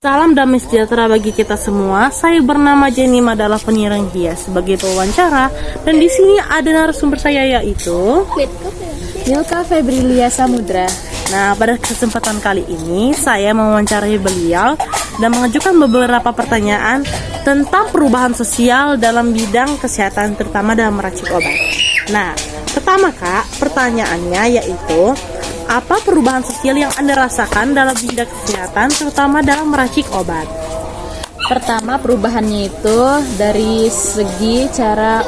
Salam damai sejahtera bagi kita semua. Saya bernama Jenny Madala Penirang Hias sebagai pewawancara, dan di sini ada narasumber saya yaitu Milka Febrilia Samudra. Nah, pada kesempatan kali ini saya mewawancarai beliau dan mengajukan beberapa pertanyaan tentang perubahan sosial dalam bidang kesehatan, terutama dalam meracik obat. Nah, pertama Kak, pertanyaannya yaitu apa perubahan sosial yang Anda rasakan dalam bidang kesehatan, terutama dalam meracik obat? Pertama, perubahannya itu dari segi cara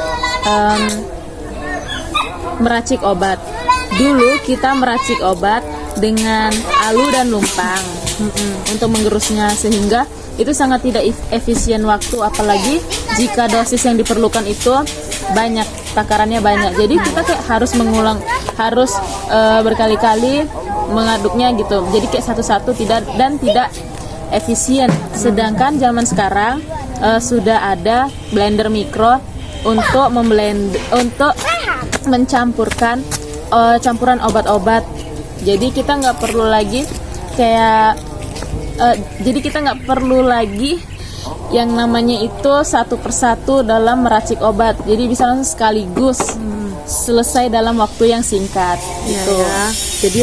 meracik obat. Dulu kita meracik obat dengan alu dan lumpang untuk menggerusnya, sehingga itu sangat tidak efisien waktu, apalagi jika dosis yang diperlukan itu banyak, takarannya banyak. Jadi kita kayak harus berkali-kali mengaduknya gitu. Jadi kayak satu-satu tidak efisien. Sedangkan zaman sekarang sudah ada blender mikro untuk mencampurkan campuran obat-obat. Jadi kita nggak perlu lagi yang namanya itu satu persatu dalam meracik obat. Jadi bisa langsung sekaligus selesai dalam waktu yang singkat gitu. Ya. Jadi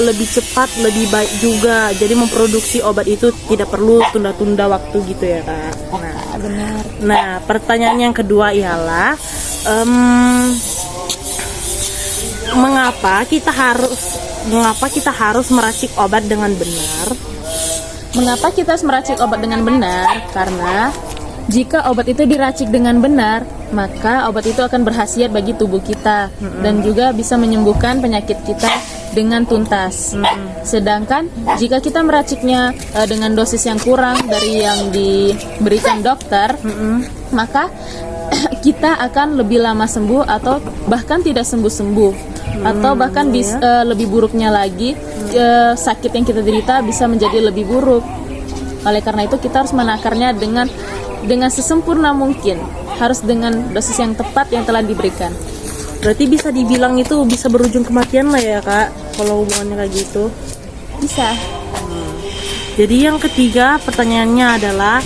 lebih cepat, lebih baik juga. Jadi memproduksi obat itu tidak perlu tunda-tunda waktu gitu ya Kak. Benar. Nah, pertanyaan yang kedua ialah mengapa kita harus meracik obat dengan benar? Mengapa kita harus meracik obat dengan benar? Karena jika obat itu diracik dengan benar, maka obat itu akan berkhasiat bagi tubuh kita dan juga bisa menyembuhkan penyakit kita dengan tuntas. Sedangkan jika kita meraciknya dengan dosis yang kurang dari yang diberikan dokter, maka kita akan lebih lama sembuh atau bahkan tidak sembuh-sembuh. Atau bahkan lebih buruknya lagi, sakit yang kita derita bisa menjadi lebih buruk. Oleh karena itu kita harus menakarnya dengan sesempurna mungkin, harus dengan dosis yang tepat yang telah diberikan. Berarti bisa dibilang itu bisa berujung kematian lah ya Kak, kalau hubungannya kayak gitu. Bisa. Jadi yang ketiga pertanyaannya adalah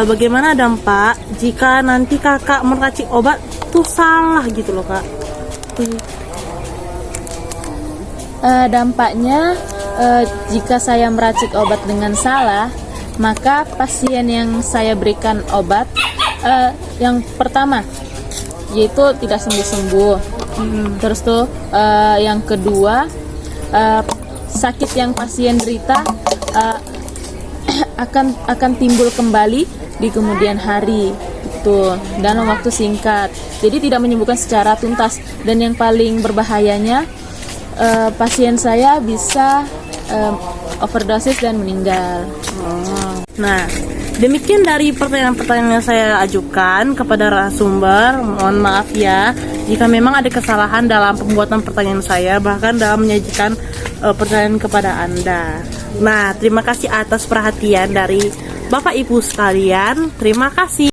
bagaimana dampak jika nanti kakak meracik obat tuh salah gitu loh Kak? Dampaknya jika saya meracik obat dengan salah, maka pasien yang saya berikan obat yang pertama yaitu tidak sembuh-sembuh. Terus tuh yang kedua, sakit yang pasien derita akan timbul kembali di kemudian hari itu dalam waktu singkat. Jadi tidak menyembuhkan secara tuntas, dan yang paling berbahayanya pasien saya bisa overdosis dan meninggal. Nah, demikian dari pertanyaan-pertanyaan yang saya ajukan kepada narasumber. Mohon maaf ya jika memang ada kesalahan dalam pembuatan pertanyaan saya, bahkan dalam menyajikan pertanyaan kepada Anda. Nah, terima kasih atas perhatian dari Bapak Ibu sekalian. Terima kasih.